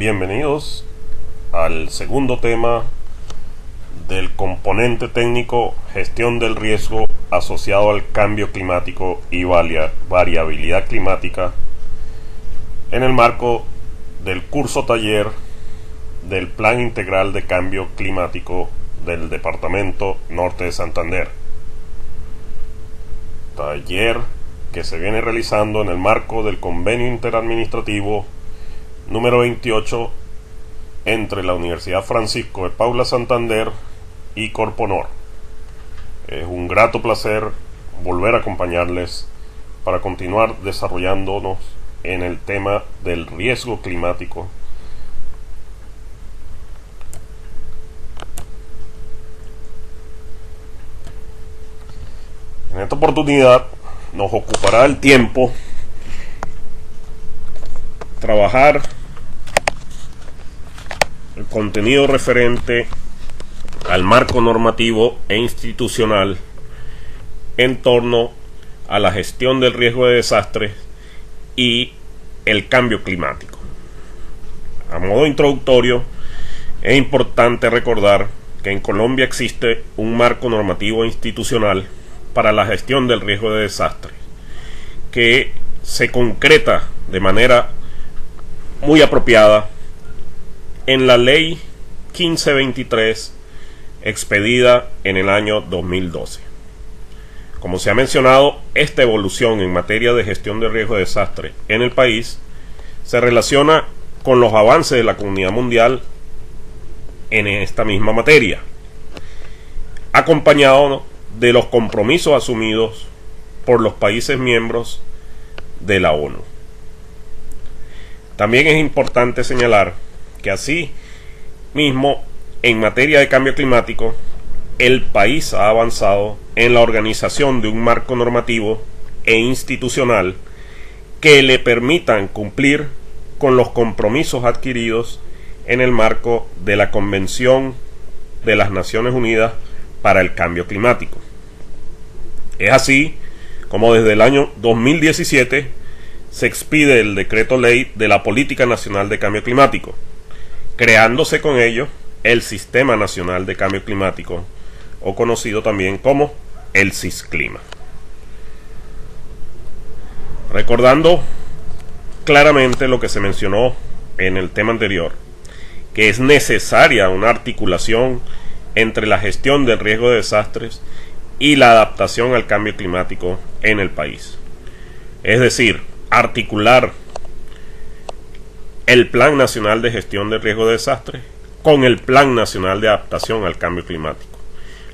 Bienvenidos al segundo tema del componente técnico gestión del riesgo asociado al cambio climático y variabilidad climática en el marco del curso taller del Plan Integral de Cambio Climático del Departamento Norte de Santander. Taller que se viene realizando en el marco del convenio interadministrativo número 28 entre la Universidad Francisco de Paula Santander y Corponor. Es un grato placer volver a acompañarles para continuar desarrollándonos en el tema del riesgo climático. En esta oportunidad nos ocupará el tiempo trabajar el contenido referente al marco normativo e institucional en torno a la gestión del riesgo de desastres y el cambio climático. A modo introductorio, es importante recordar que en Colombia existe un marco normativo institucional para la gestión del riesgo de desastres que se concreta de manera muy apropiada en la Ley 1523 expedida en el año 2012. Como se ha mencionado, esta evolución en materia de gestión de riesgo de desastre en el país se relaciona con los avances de la comunidad mundial en esta misma materia, acompañado de los compromisos asumidos por los países miembros de la ONU. También es importante señalar que así mismo, en materia de cambio climático, el país ha avanzado en la organización de un marco normativo e institucional que le permitan cumplir con los compromisos adquiridos en el marco de la Convención de las Naciones Unidas para el Cambio Climático. Es así como desde el año 2017 se expide el Decreto Ley de la Política Nacional de Cambio Climático, creándose con ello el Sistema Nacional de Cambio Climático, o conocido también como el SISClima. Recordando claramente lo que se mencionó en el tema anterior, que es necesaria una articulación entre la gestión del riesgo de desastres y la adaptación al cambio climático en el país. Es decir, articular el Plan Nacional de Gestión del Riesgo de Desastres con el Plan Nacional de Adaptación al Cambio Climático,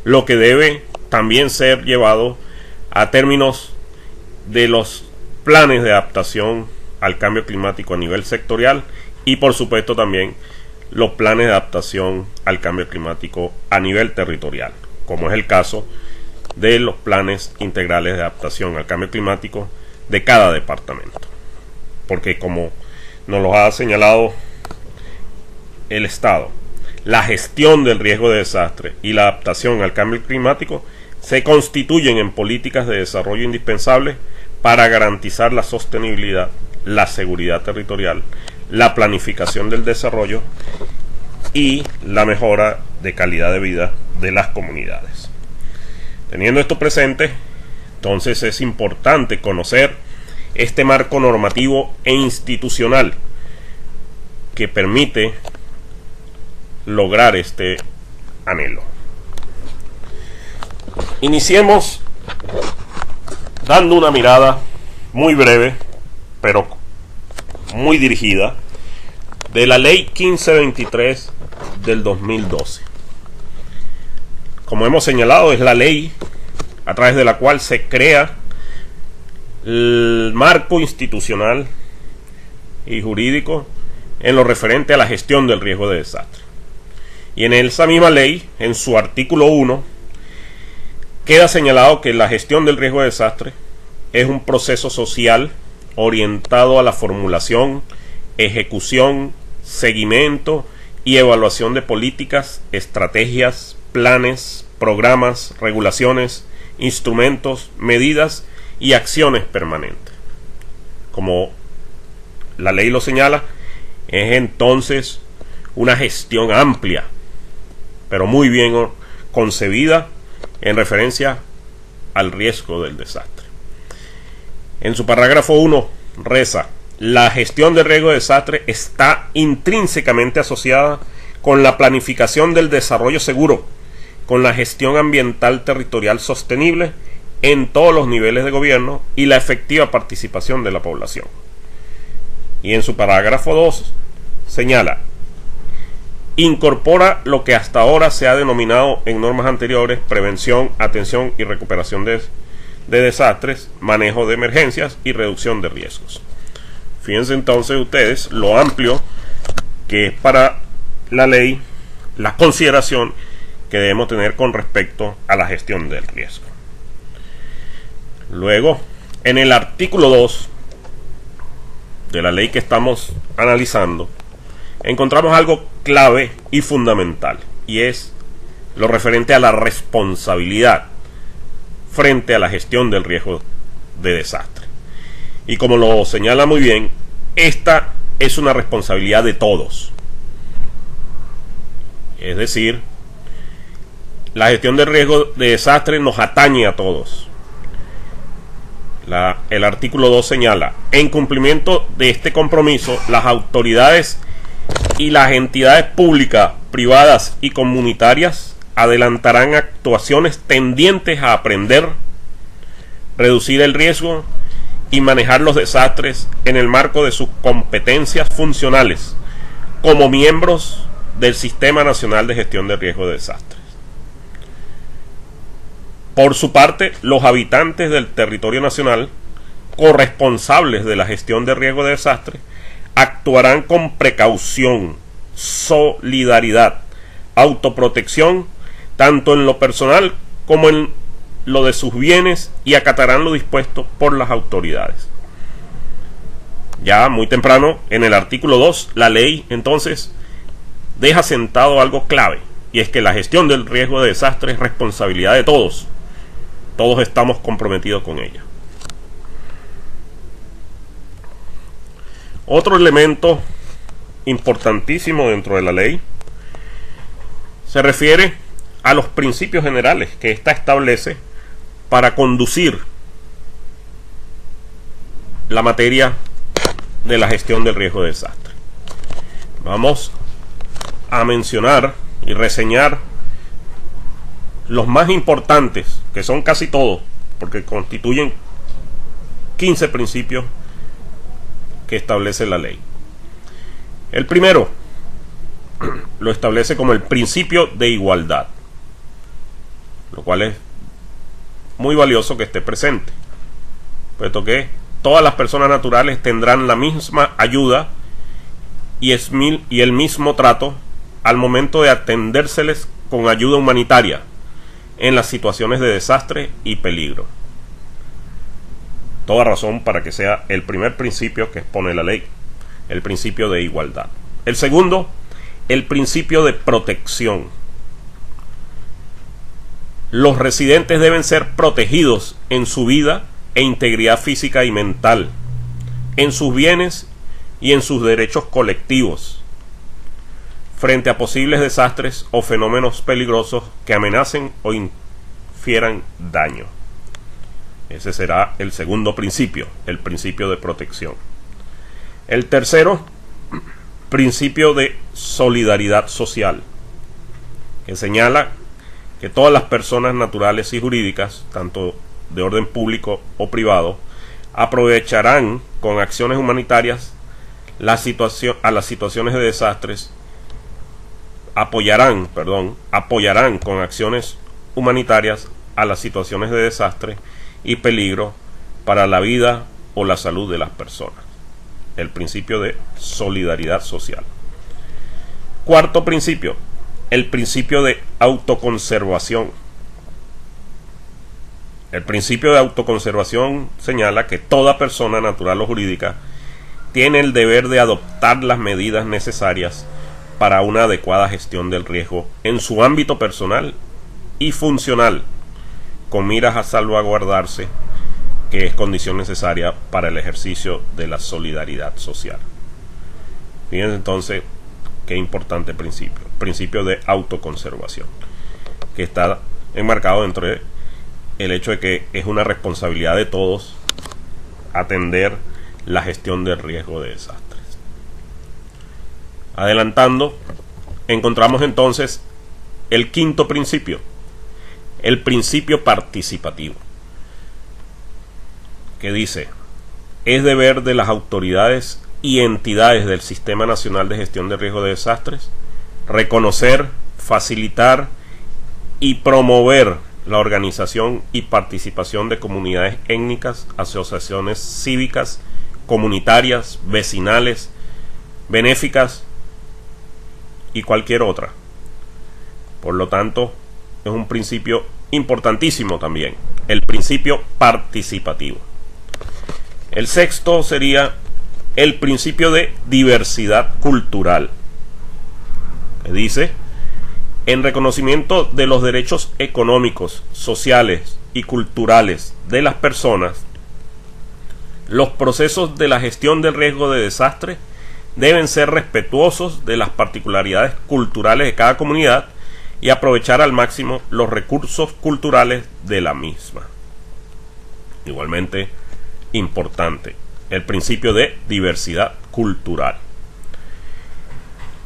lo que debe también ser llevado a términos de los planes de adaptación al cambio climático a nivel sectorial y por supuesto también los planes de adaptación al cambio climático a nivel territorial, como es el caso de los planes integrales de adaptación al cambio climático de cada departamento, porque como nos lo ha señalado el Estado, la gestión del riesgo de desastre y la adaptación al cambio climático se constituyen en políticas de desarrollo indispensables para garantizar la sostenibilidad, la seguridad territorial, la planificación del desarrollo y la mejora de calidad de vida de las comunidades. Teniendo esto presente, entonces es importante conocer este marco normativo e institucional que permite lograr este anhelo. Iniciemos dando una mirada muy breve, pero muy dirigida, de la Ley 1523 del 2012. Como hemos señalado, es la ley a través de la cual se crea el marco institucional y jurídico en lo referente a la gestión del riesgo de desastre. Y en esa misma ley, en su artículo 1, queda señalado que la gestión del riesgo de desastre es un proceso social orientado a la formulación, ejecución, seguimiento y evaluación de políticas, estrategias, planes, programas, regulaciones, instrumentos, medidas y acciones permanentes. Como la ley lo señala, Es entonces una gestión amplia, pero muy bien concebida en referencia al riesgo del desastre. En su parágrafo 1 reza: la gestión de riesgo de desastre está intrínsecamente asociada con la planificación del desarrollo seguro, con la gestión ambiental territorial sostenible en todos los niveles de gobierno y la efectiva participación de la población. Y en su parágrafo 2 señala: incorpora lo que hasta ahora se ha denominado en normas anteriores prevención, atención y recuperación de desastres, manejo de emergencias y reducción de riesgos. Fíjense entonces ustedes lo amplio que es para la ley la consideración que debemos tener con respecto a la gestión del riesgo. Luego, en el artículo 2 de la ley que estamos analizando, encontramos algo clave y fundamental, y es lo referente a la responsabilidad frente a la gestión del riesgo de desastre. Y como lo señala muy bien, esta es una responsabilidad de todos. Es decir, la gestión del riesgo de desastre nos atañe a todos. El artículo 2 señala: en cumplimiento de este compromiso, las autoridades y las entidades públicas, privadas y comunitarias adelantarán actuaciones tendientes a aprender, reducir el riesgo y manejar los desastres en el marco de sus competencias funcionales como miembros del Sistema Nacional de Gestión de Riesgo de Desastres. Por su parte, los habitantes del territorio nacional, corresponsables de la gestión de riesgo de desastre, actuarán con precaución, solidaridad, autoprotección, tanto en lo personal como en lo de sus bienes, y acatarán lo dispuesto por las autoridades. Ya muy temprano, en el artículo 2, la ley entonces deja sentado algo clave, y es que la gestión del riesgo de desastre es responsabilidad de todos. Todos estamos comprometidos con ella. Otro elemento importantísimo dentro de la ley se refiere a los principios generales que ésta establece para conducir la materia de la gestión del riesgo de desastre. Vamos a mencionar y reseñar los más importantes, que son casi todos, porque constituyen 15 principios que establece la ley. El primero lo establece como el principio de igualdad, lo cual es muy valioso que esté presente, puesto que todas las personas naturales tendrán la misma ayuda y el mismo trato al momento de atendérseles con ayuda humanitaria en las situaciones de desastre y peligro. Toda razón para que sea el primer principio que expone la ley, el principio de igualdad. El segundo, el principio de protección. Los residentes deben ser protegidos en su vida e integridad física y mental, en sus bienes y en sus derechos colectivos, frente a posibles desastres o fenómenos peligrosos que amenacen o infieran daño. Ese será el segundo principio, el principio de protección. El tercero, principio de solidaridad social, que señala que todas las personas naturales y jurídicas, tanto de orden público o privado, aprovecharán con acciones humanitarias a las situaciones de desastres, apoyarán con acciones humanitarias a las situaciones de desastre y peligro para la vida o la salud de las personas. El principio de solidaridad social. Cuarto principio, el principio de autoconservación. El principio de autoconservación señala que toda persona natural o jurídica tiene el deber de adoptar las medidas necesarias para una adecuada gestión del riesgo en su ámbito personal y funcional, con miras a salvaguardarse, que es condición necesaria para el ejercicio de la solidaridad social. Fíjense entonces qué importante principio. Principio de autoconservación, que está enmarcado dentro de el hecho de que es una responsabilidad de todos atender la gestión del riesgo de desastres. Adelantando, encontramos entonces el quinto principio, el principio participativo, que dice: es deber de las autoridades y entidades del Sistema Nacional de Gestión de Riesgo de Desastres reconocer, facilitar y promover la organización y participación de comunidades étnicas, asociaciones cívicas, comunitarias, vecinales, benéficas y cualquier otra. Por lo tanto, es un principio importantísimo también, el principio participativo. El sexto sería el principio de diversidad cultural, que dice: en reconocimiento de los derechos económicos, sociales y culturales de las personas, los procesos de la gestión del riesgo de desastre deben ser respetuosos de las particularidades culturales de cada comunidad y aprovechar al máximo los recursos culturales de la misma. Igualmente importante, el principio de diversidad cultural.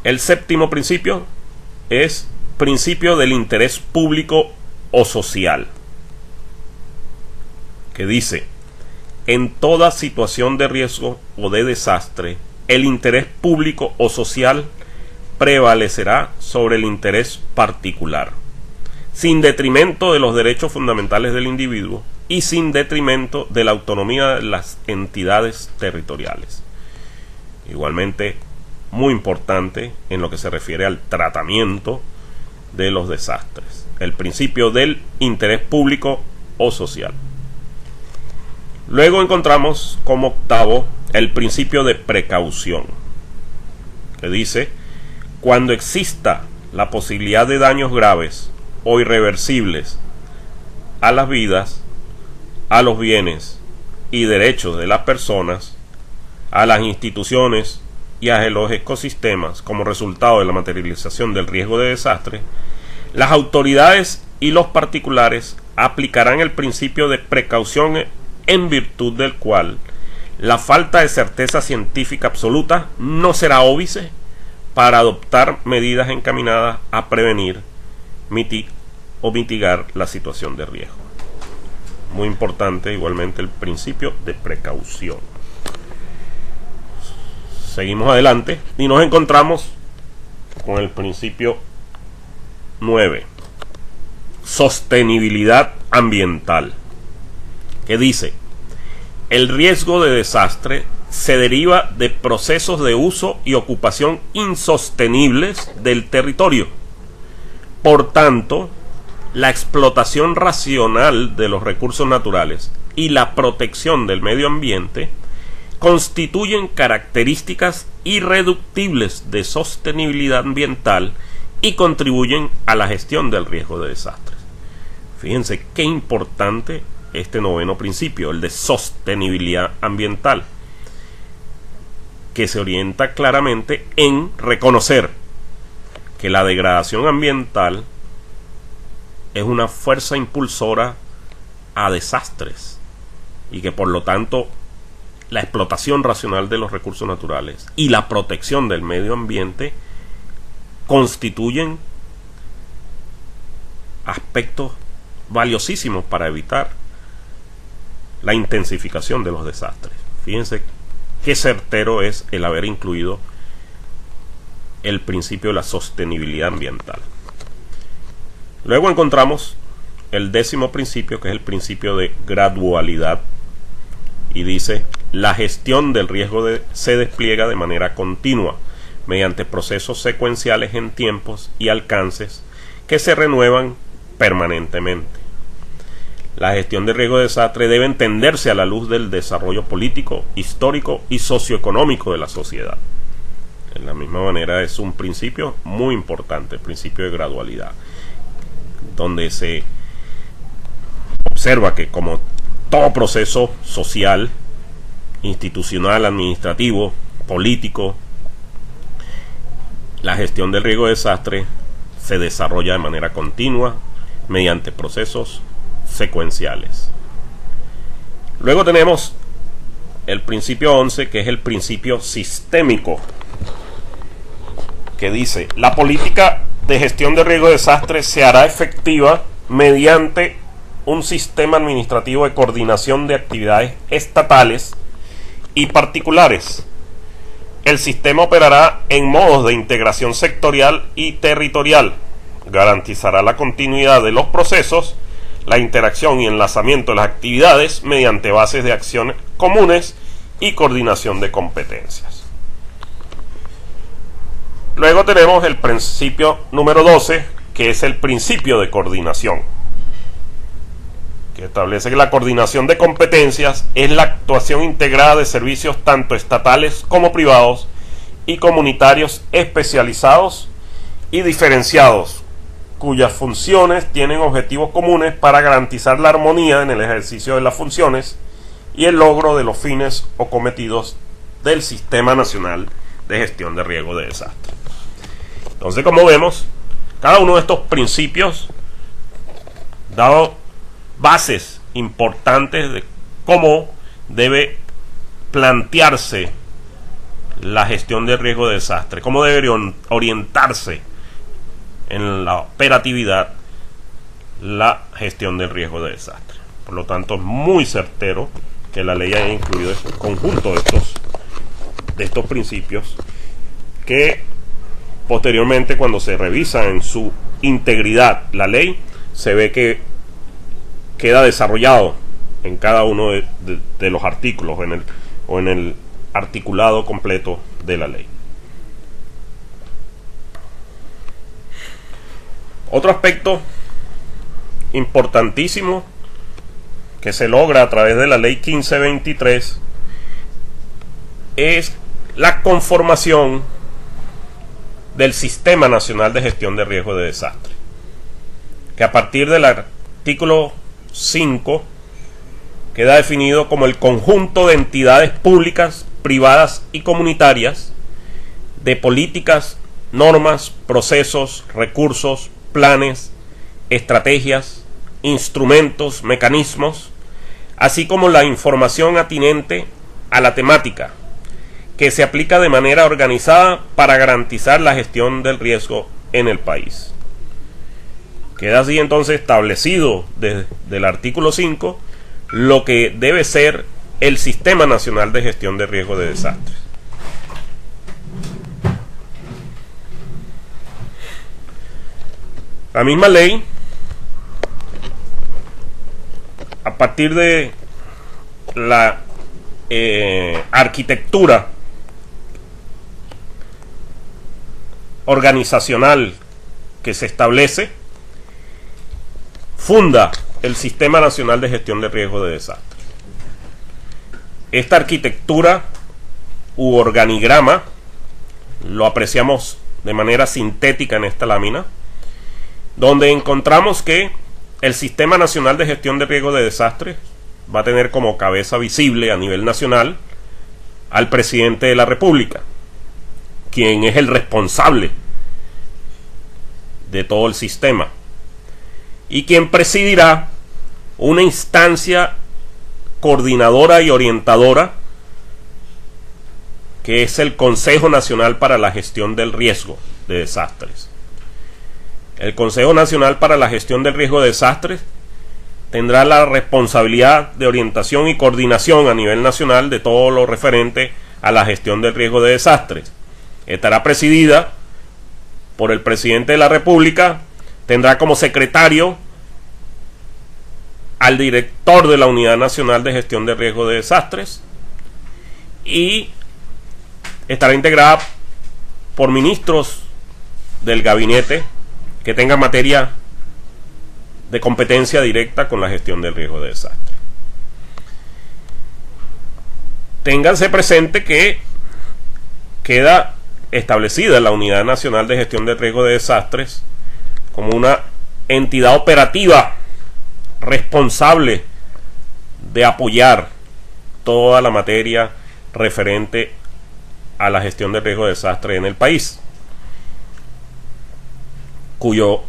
El séptimo principio es principio del interés público o social, que dice: en toda situación de riesgo o de desastre, el interés público o social prevalecerá sobre el interés particular, sin detrimento de los derechos fundamentales del individuo y sin detrimento de la autonomía de las entidades territoriales. Igualmente, muy importante en lo que se refiere al tratamiento de los desastres, el principio del interés público o social. Luego encontramos como octavo el principio de precaución, que dice: cuando exista la posibilidad de daños graves o irreversibles a las vidas, a los bienes y derechos de las personas, a las instituciones y a los ecosistemas como resultado de la materialización del riesgo de desastre, las autoridades y los particulares aplicarán el principio de precaución, en virtud del cual la falta de certeza científica absoluta no será óbice para adoptar medidas encaminadas a prevenir o mitigar la situación de riesgo. Muy importante igualmente el principio de precaución. Seguimos adelante y nos encontramos con el principio 9, sostenibilidad ambiental, que dice: el riesgo de desastre se deriva de procesos de uso y ocupación insostenibles del territorio. Por tanto, la explotación racional de los recursos naturales y la protección del medio ambiente constituyen características irreductibles de sostenibilidad ambiental y contribuyen a la gestión del riesgo de desastres. Fíjense qué importante este noveno principio, el de sostenibilidad ambiental, que se orienta claramente en reconocer que la degradación ambiental es una fuerza impulsora a desastres y que por lo tanto la explotación racional de los recursos naturales y la protección del medio ambiente constituyen aspectos valiosísimos para evitar la intensificación de los desastres. Fíjense qué certero es el haber incluido el principio de la sostenibilidad ambiental. Luego encontramos el décimo principio, que es el principio de gradualidad, y dice: la gestión del riesgo se despliega de manera continua mediante procesos secuenciales en tiempos y alcances que se renuevan permanentemente. La gestión de riesgo de desastre debe entenderse a la luz del desarrollo político, histórico y socioeconómico de la sociedad. De la misma manera es un principio muy importante, el principio de gradualidad, donde se observa que como todo proceso social, institucional, administrativo, político, la gestión del riesgo de desastre se desarrolla de manera continua mediante procesos secuenciales. Luego tenemos el principio 11, que es el principio sistémico, que dice: la política de gestión de riesgo de desastre se hará efectiva mediante un sistema administrativo de coordinación de actividades estatales y particulares. El sistema operará en modos de integración sectorial y territorial, garantizará la continuidad de los procesos, la interacción y enlazamiento de las actividades mediante bases de acciones comunes y coordinación de competencias. Luego tenemos el principio número 12, que es el principio de coordinación, que establece que la coordinación de competencias es la actuación integrada de servicios tanto estatales como privados y comunitarios especializados y diferenciados, cuyas funciones tienen objetivos comunes para garantizar la armonía en el ejercicio de las funciones y el logro de los fines o cometidos del Sistema Nacional de Gestión de Riesgo de Desastre. Entonces, como vemos, cada uno de estos principios da bases importantes de cómo debe plantearse la gestión de riesgo de desastre, cómo debe orientarse en la operatividad la gestión del riesgo de desastre. Por lo tanto, es muy certero que la ley haya incluido este conjunto de estos principios, que posteriormente, cuando se revisa en su integridad la ley, se ve que queda desarrollado en cada uno de los artículos o en el articulado completo de la ley. Otro aspecto importantísimo que se logra a través de la ley 1523 es la conformación del Sistema Nacional de Gestión de Riesgo de Desastre, que a partir del artículo 5 queda definido como el conjunto de entidades públicas, privadas y comunitarias, de políticas, normas, procesos, recursos, planes, estrategias, instrumentos, mecanismos, así como la información atinente a la temática, que se aplica de manera organizada para garantizar la gestión del riesgo en el país. Queda así entonces establecido desde el artículo 5 lo que debe ser el Sistema Nacional de Gestión de Riesgo de Desastres. La misma ley, a partir de la arquitectura organizacional que se establece, funda el Sistema Nacional de Gestión de Riesgo de Desastre. Esta arquitectura u organigrama lo apreciamos de manera sintética en esta lámina, donde encontramos que el Sistema Nacional de Gestión de Riesgo de Desastres va a tener como cabeza visible a nivel nacional al presidente de la República, quien es el responsable de todo el sistema y quien presidirá una instancia coordinadora y orientadora, que es el Consejo Nacional para la Gestión del Riesgo de Desastres. El Consejo Nacional para la Gestión del Riesgo de Desastres tendrá la responsabilidad de orientación y coordinación a nivel nacional de todo lo referente a la gestión del riesgo de desastres. Estará presidida por el presidente de la República, tendrá como secretario al director de la Unidad Nacional de Gestión de Riesgo de Desastres y estará integrada por ministros del gabinete que tengan materia de competencia directa con la gestión del riesgo de desastre. Ténganse presente que queda establecida la Unidad Nacional de Gestión del Riesgo de Desastres como una entidad operativa responsable de apoyar toda la materia referente a la gestión del riesgo de desastre en el país. cuyo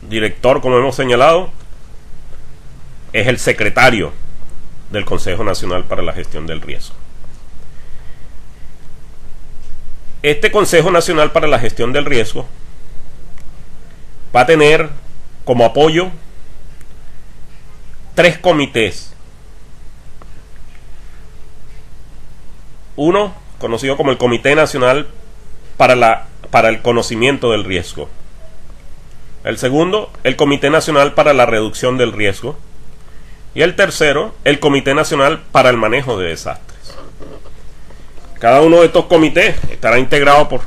director, como hemos señalado, es el secretario del Consejo Nacional para la Gestión del Riesgo. Este Consejo Nacional para la Gestión del Riesgo va a tener como apoyo 3 comités. Uno, conocido como el Comité Nacional para el Conocimiento del Riesgo. El segundo, el Comité Nacional para la Reducción del Riesgo. Y el tercero, el Comité Nacional para el Manejo de Desastres. Cada uno de estos comités estará integrado por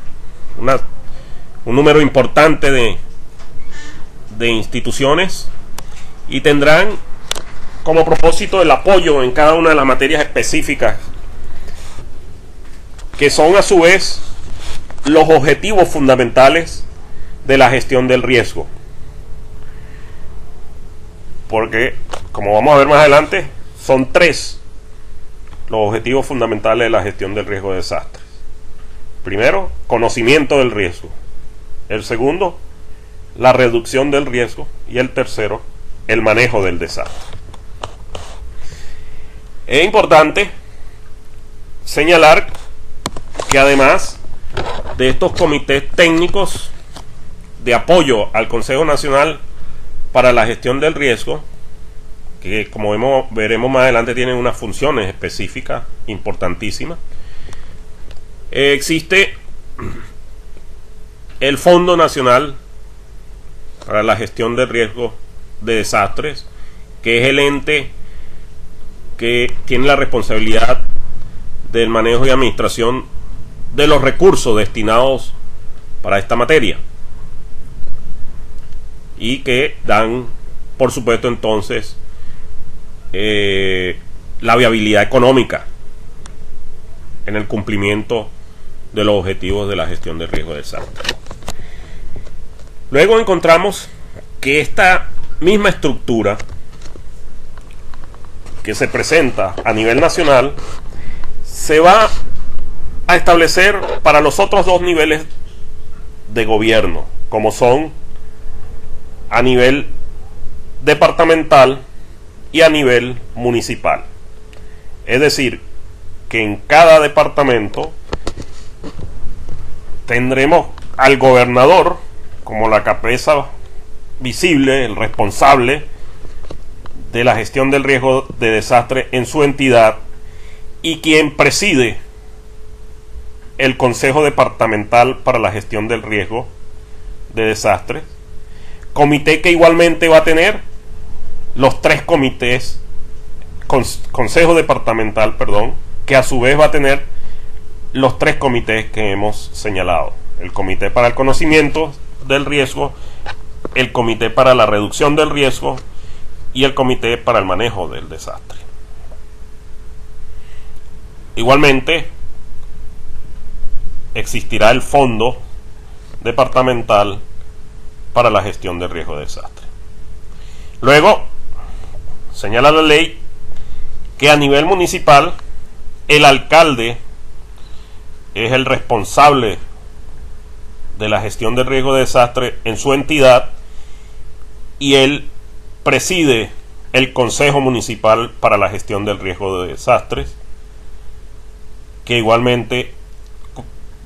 un número importante de instituciones y tendrán como propósito el apoyo en cada una de las materias específicas, que son a su vez los objetivos fundamentales de la gestión del riesgo. Porque, como vamos a ver más adelante, son 3 los objetivos fundamentales de la gestión del riesgo de desastres. Primero, conocimiento del riesgo. El segundo, la reducción del riesgo. Y el tercero, el manejo del desastre. Es importante señalar que además de estos comités técnicos de apoyo al Consejo Nacional para la Gestión del Riesgo, que como veremos más adelante tienen unas funciones específicas importantísimas, existe el Fondo Nacional para la Gestión del Riesgo de Desastres, que es el ente que tiene la responsabilidad del manejo y administración de los recursos destinados para esta materia, y que dan, por supuesto, entonces la viabilidad económica en el cumplimiento de los objetivos de la gestión del riesgo de desastre. Luego encontramos que esta misma estructura que se presenta a nivel nacional se va a establecer para los otros 2 niveles de gobierno, como son a nivel departamental y a nivel municipal. Es decir, que en cada departamento tendremos al gobernador como la cabeza visible, el responsable de la gestión del riesgo de desastre en su entidad, y quien preside el Consejo Departamental para la Gestión del Riesgo de Desastres, comité que igualmente va a tener los 3 comités, Consejo Departamental, que a su vez va a tener los 3 comités que hemos señalado: el Comité para el Conocimiento del Riesgo, el Comité para la Reducción del Riesgo y el Comité para el Manejo del Desastre. Igualmente existirá el Fondo Departamental para la Gestión del Riesgo de Desastre. Luego, señala la ley que a nivel municipal el alcalde es el responsable de la gestión del riesgo de desastre en su entidad, y él preside el Consejo Municipal para la Gestión del Riesgo de Desastres, que igualmente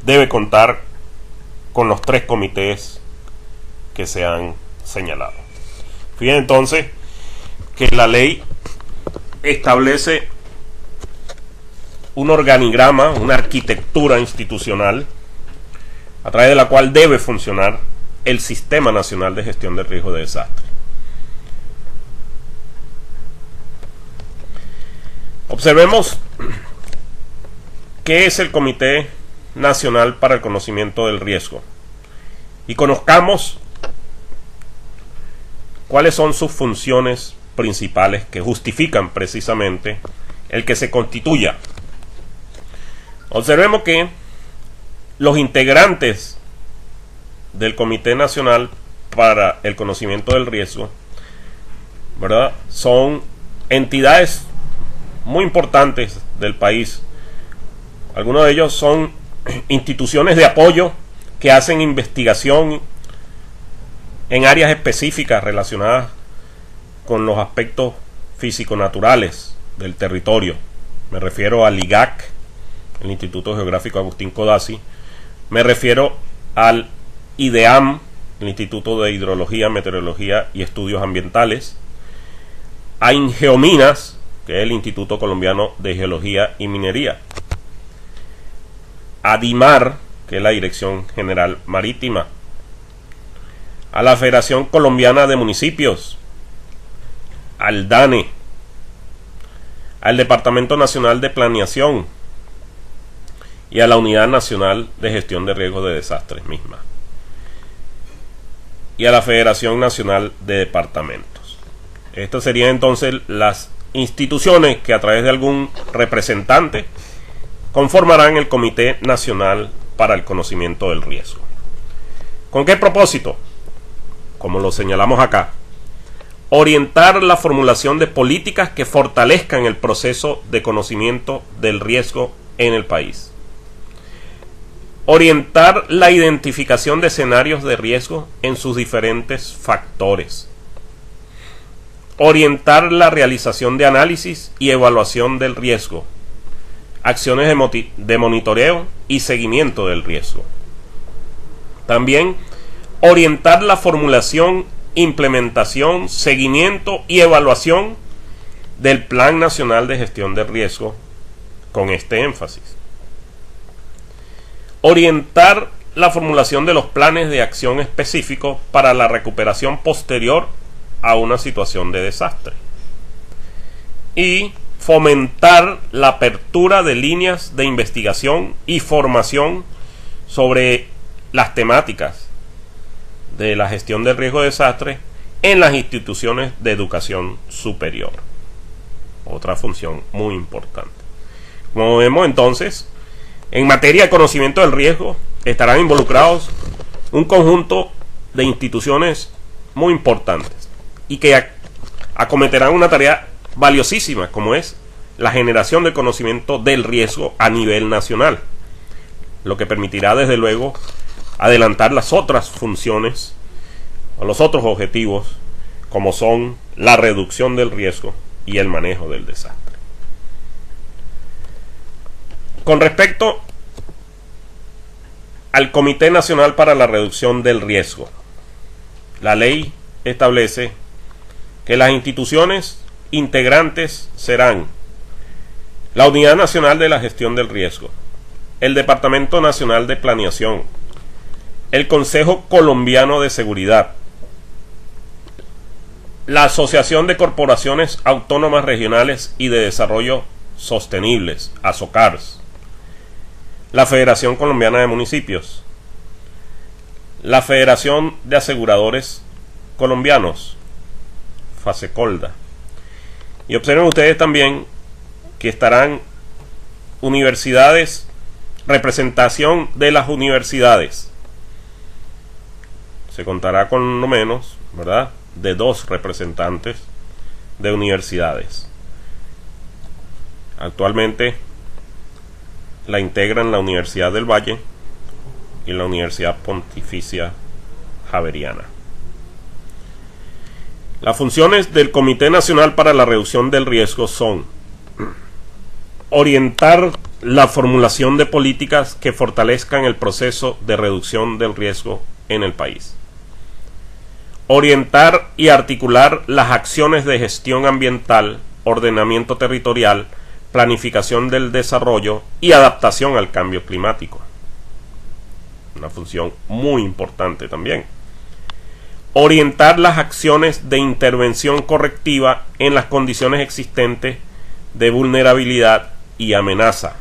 debe contar con los 3 comités que se han señalado. Fíjense entonces que la ley establece un organigrama, una arquitectura institucional a través de la cual debe funcionar el Sistema Nacional de Gestión del Riesgo de Desastre. Observemos qué es el Comité Nacional para el Conocimiento del Riesgo y conozcamos cuáles son sus funciones principales que justifican precisamente el que se constituya. Observemos que los integrantes del Comité Nacional para el Conocimiento del Riesgo, ¿verdad?, son entidades muy importantes del país. Algunos de ellos son instituciones de apoyo que hacen investigación en áreas específicas relacionadas con los aspectos físico-naturales del territorio. Me refiero al IGAC, el Instituto Geográfico Agustín Codazzi. Me refiero al IDEAM, el Instituto de Hidrología, Meteorología y Estudios Ambientales. A Ingeominas, que es el Instituto Colombiano de Geología y Minería. A DIMAR, que es la Dirección General Marítima. A la Federación Colombiana de Municipios. Al DANE. Al Departamento Nacional de Planeación. Y a la Unidad Nacional de Gestión de Riesgos de Desastres misma. Y a la Federación Nacional de Departamentos. Estas serían entonces las instituciones que a través de algún representante conformarán el Comité Nacional para el Conocimiento del Riesgo. ¿Con qué propósito? Como lo señalamos acá, orientar la formulación de políticas que fortalezcan el proceso de conocimiento del riesgo en el país. Orientar la identificación de escenarios de riesgo en sus diferentes factores. Orientar la realización de análisis y evaluación del riesgo. Acciones de monitoreo y seguimiento del riesgo. También orientar la formulación, implementación, seguimiento y evaluación del Plan Nacional de Gestión del Riesgo, con este énfasis. Orientar la formulación de los planes de acción específicos para la recuperación posterior a una situación de desastre. Y fomentar la apertura de líneas de investigación y formación sobre las temáticas de la gestión del riesgo de desastre en las instituciones de educación superior. Otra función muy importante. Como vemos entonces, en materia de conocimiento del riesgo estarán involucrados un conjunto de instituciones muy importantes y que acometerán una tarea valiosísima, como es la generación del conocimiento del riesgo a nivel nacional, lo que permitirá desde luego adelantar las otras funciones o los otros objetivos, como son la reducción del riesgo y el manejo del desastre. Con respecto al Comité Nacional para la Reducción del Riesgo, la ley establece que las instituciones integrantes serán la Unidad Nacional de la Gestión del Riesgo, el Departamento Nacional de Planeación, el Consejo Colombiano de Seguridad, la Asociación de Corporaciones Autónomas Regionales y de Desarrollo Sostenibles, ASOCARS, la Federación Colombiana de Municipios, la Federación de Aseguradores Colombianos, FASECOLDA. Y observen ustedes también que estarán universidades, representación de las universidades. Se contará con no menos, ¿verdad?, de 2 representantes de universidades. Actualmente la integran la Universidad del Valle y la Universidad Pontificia Javeriana. Las funciones del Comité Nacional para la Reducción del Riesgo son orientar la formulación de políticas que fortalezcan el proceso de reducción del riesgo en el país. Orientar y articular las acciones de gestión ambiental, ordenamiento territorial, planificación del desarrollo y adaptación al cambio climático. Una función muy importante también. Orientar las acciones de intervención correctiva en las condiciones existentes de vulnerabilidad y amenaza.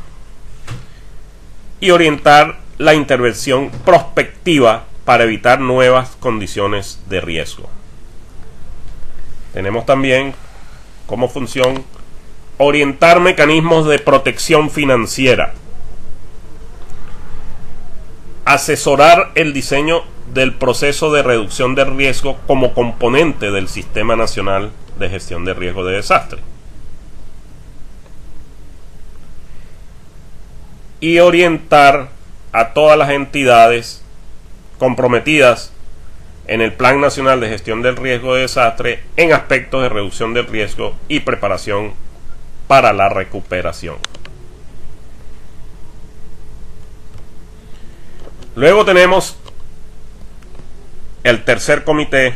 Y orientar la intervención prospectiva para evitar nuevas condiciones de riesgo. Tenemos también como función orientar mecanismos de protección financiera, asesorar el diseño del proceso de reducción de riesgo como componente del Sistema Nacional de Gestión de Riesgo de Desastre, y orientar a todas las entidades comprometidas en el Plan Nacional de Gestión del Riesgo de Desastre en aspectos de reducción del riesgo y preparación para la recuperación. Luego tenemos el tercer comité,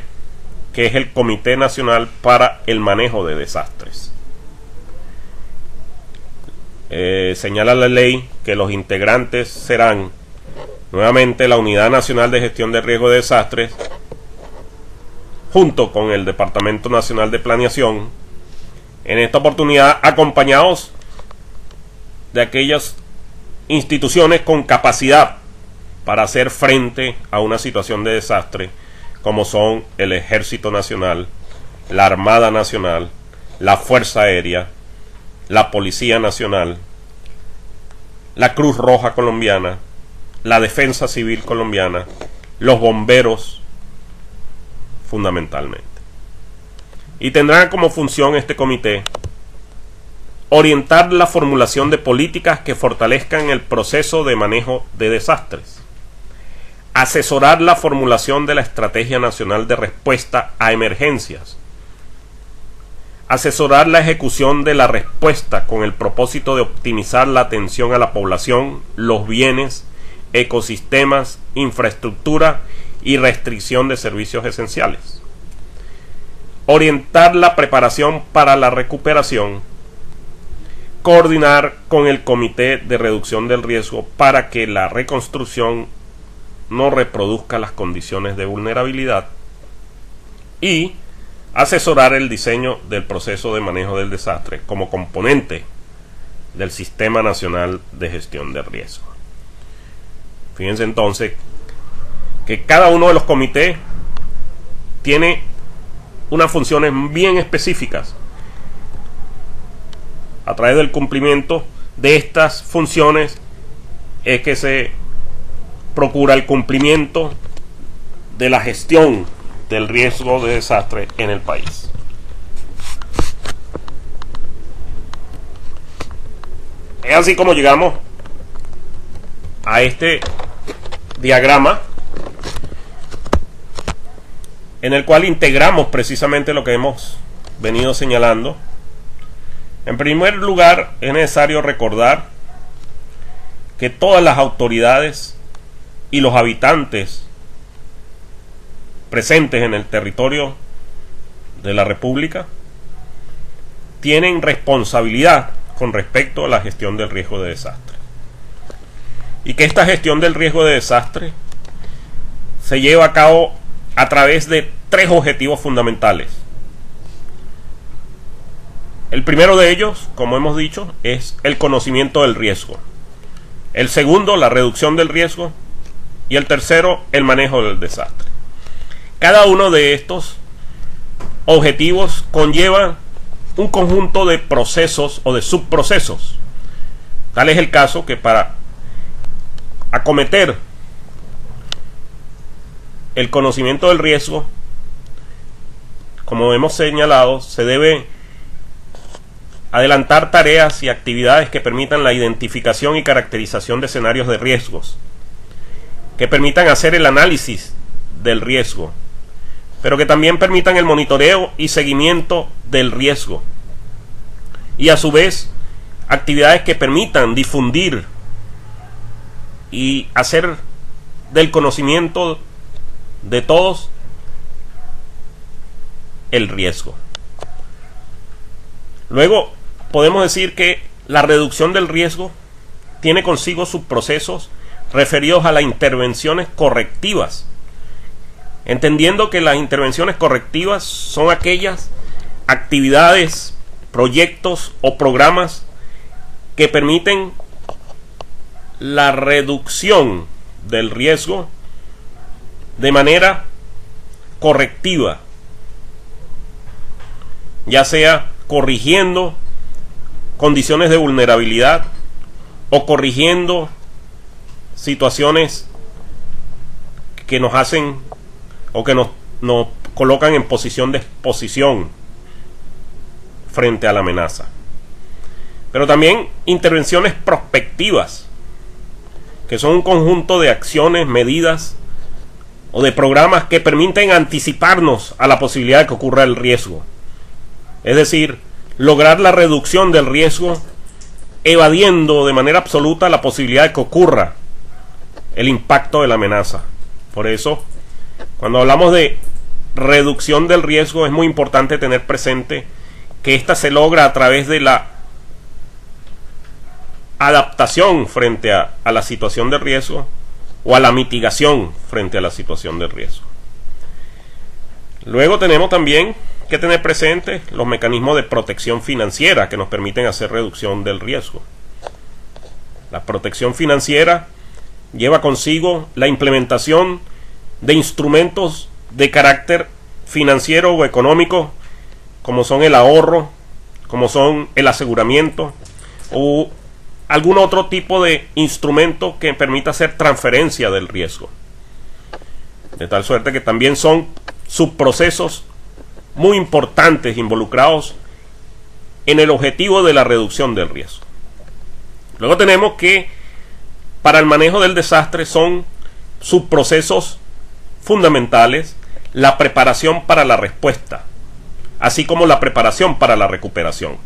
que es el Comité Nacional para el Manejo de Desastres. Señala la ley que los integrantes serán nuevamente la Unidad Nacional de Gestión de Riesgo de Desastres, junto con el Departamento Nacional de Planeación, en esta oportunidad acompañados de aquellas instituciones con capacidad para hacer frente a una situación de desastre, como son el Ejército Nacional, la Armada Nacional, la Fuerza Aérea, la Policía Nacional, la Cruz Roja Colombiana, la Defensa Civil Colombiana, los bomberos, fundamentalmente. Y tendrá como función este comité orientar la formulación de políticas que fortalezcan el proceso de manejo de desastres, asesorar la formulación de la Estrategia Nacional de Respuesta a Emergencias, asesorar la ejecución de la respuesta con el propósito de optimizar la atención a la población, los bienes, ecosistemas, infraestructura y restricción de servicios esenciales, orientar la preparación para la recuperación, coordinar con el Comité de Reducción del Riesgo para que la reconstrucción no reproduzca las condiciones de vulnerabilidad y asesorar el diseño del proceso de manejo del desastre como componente del Sistema Nacional de Gestión de Riesgo. Fíjense entonces que cada uno de los comités tiene unas funciones bien específicas. A través del cumplimiento de estas funciones es que se procura el cumplimiento de la gestión del riesgo de desastre en el país. Es así como llegamos a este diagrama en el cual integramos precisamente lo que hemos venido señalando. En primer lugar, es necesario recordar que todas las autoridades y los habitantes presentes en el territorio de la República tienen responsabilidad con respecto a la gestión del riesgo de desastre. Y que esta gestión del riesgo de desastre se lleva a cabo a través de tres objetivos fundamentales. El primero de ellos, como hemos dicho, es el conocimiento del riesgo. El segundo, la reducción del riesgo. Y el tercero, el manejo del desastre. Cada uno de estos objetivos conlleva un conjunto de procesos o de subprocesos. Tal es el caso que para acometer el conocimiento del riesgo, como hemos señalado, se debe adelantar tareas y actividades que permitan la identificación y caracterización de escenarios de riesgos, que permitan hacer el análisis del riesgo, pero que también permitan el monitoreo y seguimiento del riesgo, y a su vez actividades que permitan difundir y hacer del conocimiento de todos el riesgo. Luego podemos decir que la reducción del riesgo tiene consigo subprocesos referidos a las intervenciones correctivas, entendiendo que las intervenciones correctivas son aquellas actividades, proyectos o programas que permiten la reducción del riesgo de manera correctiva, ya sea corrigiendo condiciones de vulnerabilidad o corrigiendo situaciones que nos hacen o que nos colocan en posición de exposición frente a la amenaza. Pero también intervenciones prospectivas, que son un conjunto de acciones, medidas o de programas que permiten anticiparnos a la posibilidad de que ocurra el riesgo. Es decir, lograr la reducción del riesgo evadiendo de manera absoluta la posibilidad de que ocurra el impacto de la amenaza. Por eso, cuando hablamos de reducción del riesgo, es muy importante tener presente que ésta se logra a través de la adaptación frente a la situación de riesgo o a la mitigación frente a la situación de riesgo. Luego tenemos también que tener presente los mecanismos de protección financiera que nos permiten hacer reducción del riesgo. La protección financiera lleva consigo la implementación de instrumentos de carácter financiero o económico, como son el ahorro, como son el aseguramiento o algún otro tipo de instrumento que permita hacer transferencia del riesgo. De tal suerte que también son subprocesos muy importantes involucrados en el objetivo de la reducción del riesgo. Luego tenemos que para el manejo del desastre son subprocesos fundamentales la preparación para la respuesta, así como la preparación para la recuperación,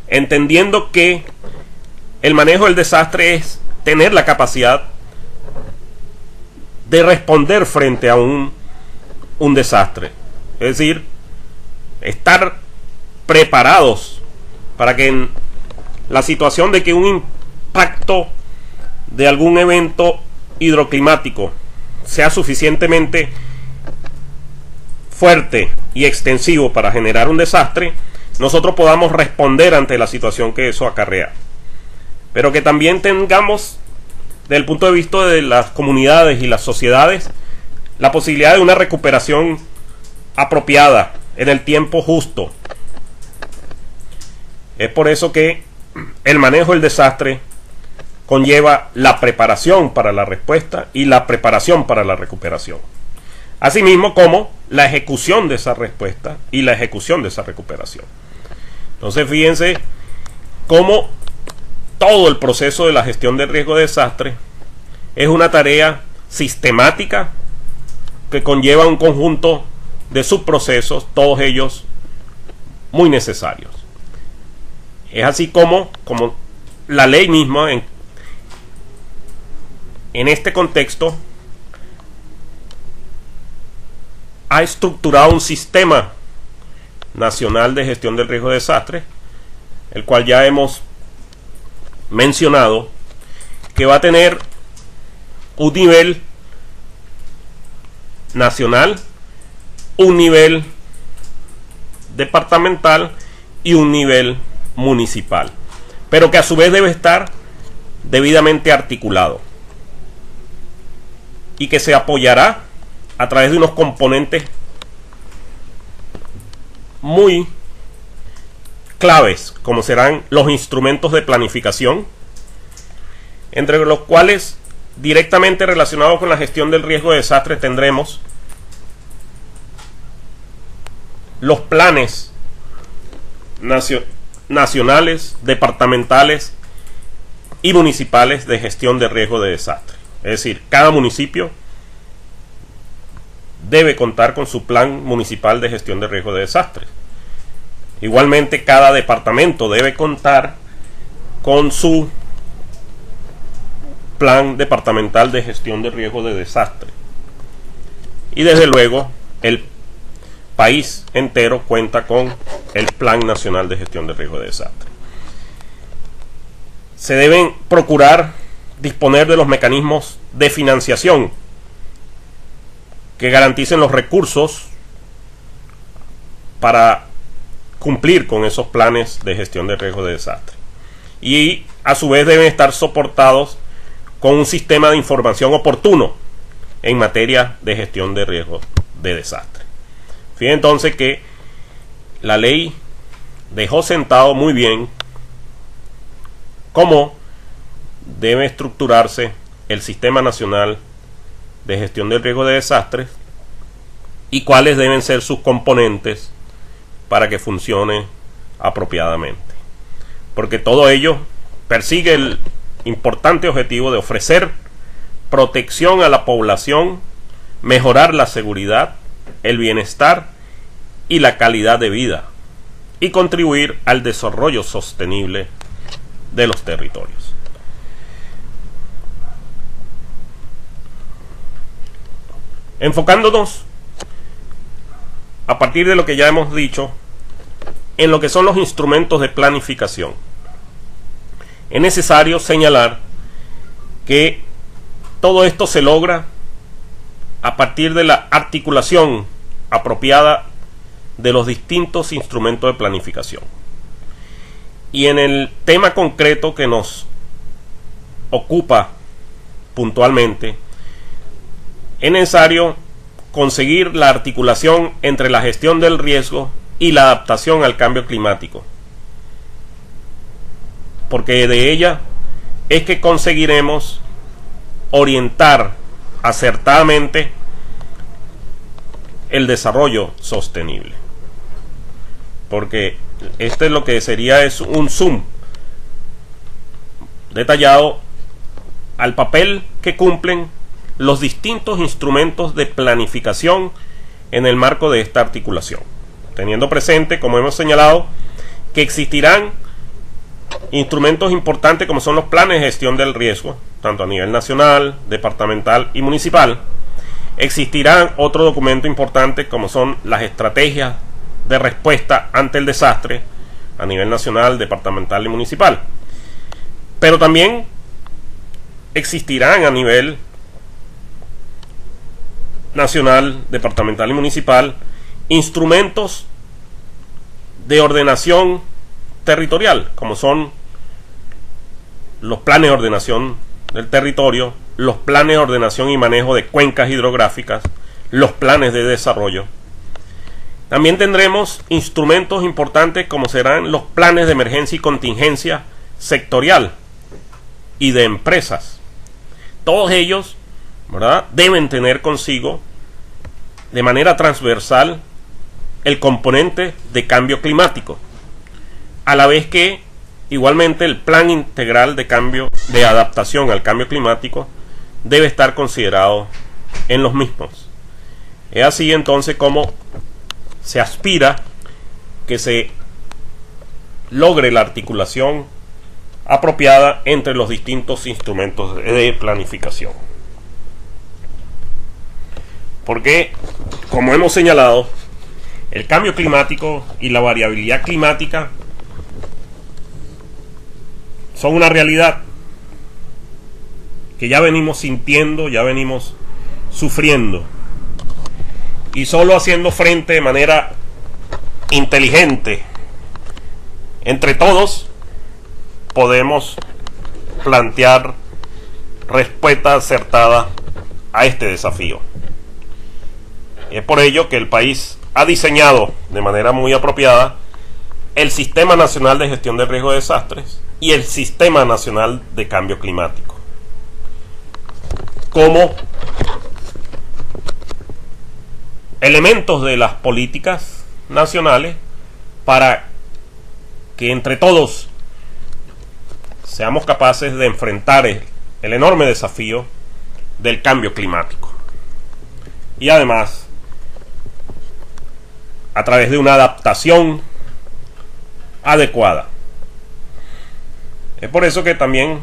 entendiendo que el manejo del desastre es tener la capacidad de responder frente a un desastre, es decir, estar preparados para que en la situación de que un impacto de algún evento hidroclimático sea suficientemente fuerte y extensivo para generar un desastre, nosotros podamos responder ante la situación que eso acarrea. Pero que también tengamos, desde el punto de vista de las comunidades y las sociedades, la posibilidad de una recuperación apropiada en el tiempo justo. Es por eso que el manejo del desastre conlleva la preparación para la respuesta y la preparación para la recuperación, asimismo como la ejecución de esa respuesta y la ejecución de esa recuperación. Entonces fíjense cómo todo el proceso de la gestión del riesgo de desastre es una tarea sistemática que conlleva un conjunto de subprocesos, todos ellos muy necesarios. Es así como la ley misma en este contexto ha estructurado un sistema nacional de gestión del riesgo de desastre, el cual ya hemos mencionado, que va a tener un nivel nacional, un nivel departamental y un nivel municipal, pero que a su vez debe estar debidamente articulado y que se apoyará a través de unos componentes muy claves, como serán los instrumentos de planificación, entre los cuales directamente relacionados con la gestión del riesgo de desastre tendremos los planes nacionales, departamentales y municipales de gestión de riesgo de desastre. Es decir, cada municipio debe contar con su plan municipal de gestión de riesgo de desastre. Igualmente, cada departamento debe contar con su plan departamental de gestión de riesgo de desastre. Y desde luego, el país entero cuenta con el Plan Nacional de Gestión de Riesgo de Desastre. Se deben procurar disponer de los mecanismos de financiación que garanticen los recursos para cumplir con esos planes de gestión de riesgo de desastre. Y a su vez deben estar soportados con un sistema de información oportuno en materia de gestión de riesgo de desastre. Fíjense entonces que la ley dejó sentado muy bien cómo debe estructurarse el Sistema Nacional de Gestión del Riesgo de Desastres y cuáles deben ser sus componentes para que funcione apropiadamente. Porque todo ello persigue el importante objetivo de ofrecer protección a la población mejorar la seguridad, el bienestar y la calidad de vida, y contribuir al desarrollo sostenible de los territorios. Enfocándonos, a partir de lo que ya hemos dicho, en lo que son los instrumentos de planificación, es necesario señalar que todo esto se logra a partir de la articulación apropiada de los distintos instrumentos de planificación. Y en el tema concreto que nos ocupa puntualmente, es necesario conseguir la articulación entre la gestión del riesgo y la adaptación al cambio climático, porque de ella es que conseguiremos orientar acertadamente el desarrollo sostenible, porque este es lo que sería es un zoom detallado al papel que cumplen los distintos instrumentos de planificación en el marco de esta articulación, teniendo presente, como hemos señalado, que existirán instrumentos importantes como son los planes de gestión del riesgo, tanto a nivel nacional, departamental y municipal. Existirán otro documento importante como son las estrategias de respuesta ante el desastre a nivel nacional, departamental y municipal. Pero también existirán a nivel nacional, departamental y municipal instrumentos de ordenación territorial, como son los planes de ordenación del territorio, los planes de ordenación y manejo de cuencas hidrográficas, los planes de desarrollo. También tendremos instrumentos importantes como serán los planes de emergencia y contingencia sectorial y de empresas. Todos ellos, ¿verdad?, deben tener consigo de manera transversal el componente de cambio climático, a la vez que igualmente el plan integral de cambio de adaptación al cambio climático debe estar considerado en los mismos. Es así entonces como se aspira que se logre la articulación apropiada entre los distintos instrumentos de planificación. Porque, como hemos señalado, el cambio climático y la variabilidad climática son una realidad que ya venimos sintiendo, ya venimos sufriendo, y solo haciendo frente de manera inteligente entre todos podemos plantear respuesta acertada a este desafío. Y es por ello que el país ha diseñado de manera muy apropiada el Sistema Nacional de Gestión de Riesgo de Desastres y el Sistema Nacional de Cambio Climático como elementos de las políticas nacionales para que entre todos seamos capaces de enfrentar el enorme desafío del cambio climático, y además a través de una adaptación adecuada. Es por eso que también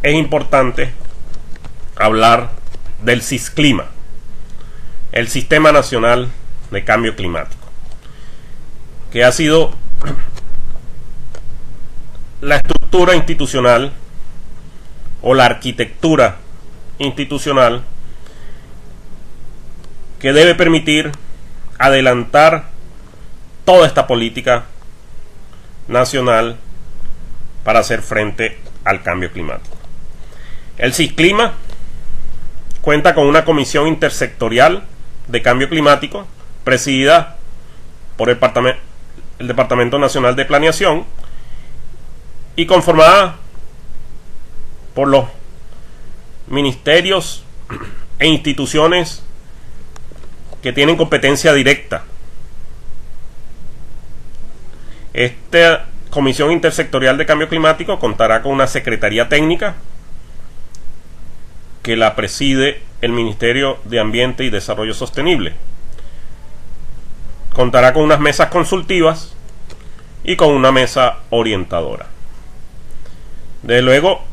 es importante hablar del SISCLIMA, el Sistema Nacional de Cambio Climático, que ha sido la estructura institucional o la arquitectura institucional que debe permitir adelantar toda esta política nacional para hacer frente al cambio climático. El SISCLIMA cuenta con una comisión intersectorial de cambio climático presidida por el Departamento Nacional de Planeación y conformada por los ministerios e instituciones que tienen competencia directa. Esta Comisión Intersectorial de Cambio Climático contará con una secretaría técnica que la preside el Ministerio de Ambiente y Desarrollo Sostenible. Contará con unas mesas consultivas y con una mesa orientadora. Desde luego,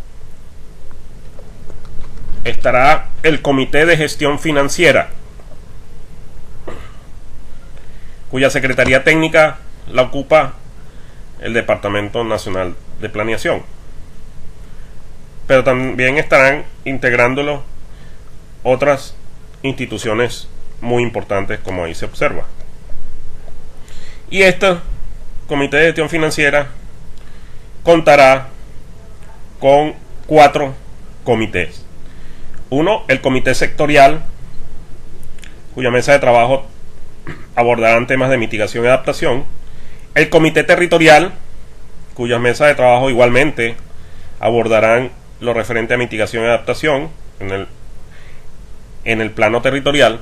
estará el Comité de Gestión Financiera, cuya Secretaría Técnica la ocupa el Departamento Nacional de Planeación. Pero también estarán integrándolo otras instituciones muy importantes, como ahí se observa. Y este Comité de Gestión Financiera contará con 4 comités. Uno, el Comité Sectorial, cuya mesa de trabajo abordarán temas de mitigación y adaptación. El Comité Territorial, cuyas mesas de trabajo igualmente abordarán lo referente a mitigación y adaptación en el plano territorial.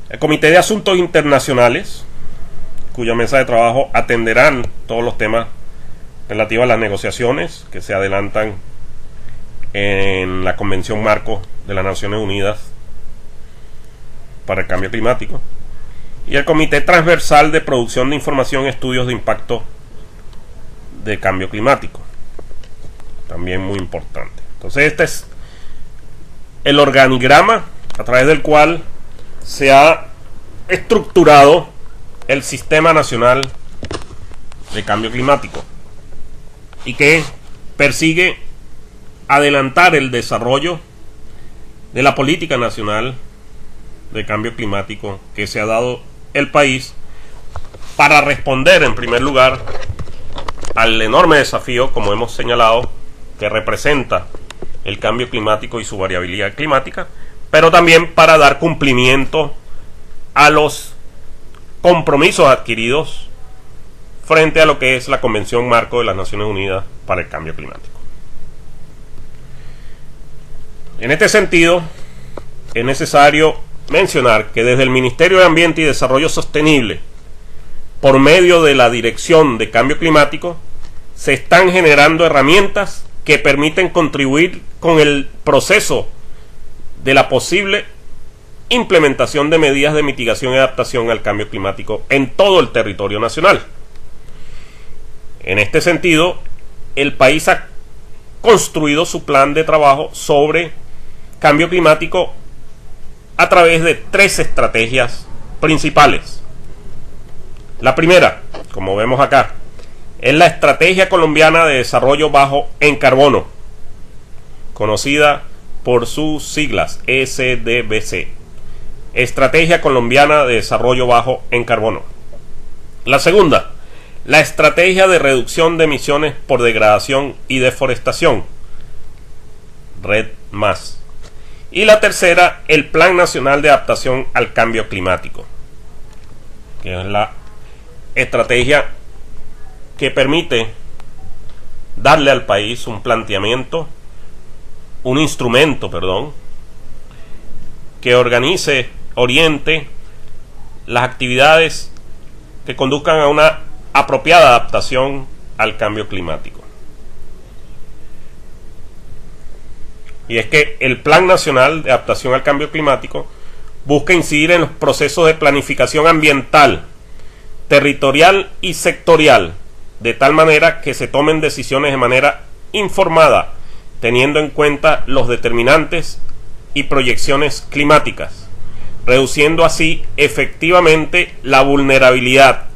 El Comité de Asuntos Internacionales, cuya mesa de trabajo atenderán todos los temas relativos a las negociaciones que se adelantan en la Convención Marco de las Naciones Unidas para el Cambio Climático. Y el Comité Transversal de Producción de Información y Estudios de Impacto de Cambio Climático, también muy importante. Entonces este es el organigrama a través del cual se ha estructurado el Sistema Nacional de Cambio Climático, y que persigue adelantar el desarrollo de la política nacional de cambio climático que se ha dado el país para responder en primer lugar al enorme desafío, como hemos señalado, que representa el cambio climático y su variabilidad climática, pero también para dar cumplimiento a los compromisos adquiridos frente a lo que es la Convención Marco de las Naciones Unidas para el Cambio Climático. En este sentido, es necesario mencionar que desde el Ministerio de Ambiente y Desarrollo Sostenible, por medio de la Dirección de Cambio Climático, se están generando herramientas que permiten contribuir con el proceso de la posible implementación de medidas de mitigación y adaptación al cambio climático en todo el territorio nacional. En este sentido, el país ha construido su plan de trabajo sobre cambio climático a través de 3 estrategias principales. La primera, como vemos acá, es la Estrategia Colombiana de Desarrollo Bajo en Carbono, conocida por sus siglas SDBC, Estrategia Colombiana de Desarrollo Bajo en Carbono. La segunda, la Estrategia de Reducción de Emisiones por Degradación y Deforestación, RED+. Y la tercera, el Plan Nacional de Adaptación al Cambio Climático, que es la estrategia que permite darle al país un planteamiento, un instrumento, que oriente las actividades que conduzcan a una apropiada adaptación al cambio climático. Y es que el Plan Nacional de Adaptación al Cambio Climático busca incidir en los procesos de planificación ambiental, territorial y sectorial, de tal manera que se tomen decisiones de manera informada, teniendo en cuenta los determinantes y proyecciones climáticas, reduciendo así efectivamente la vulnerabilidad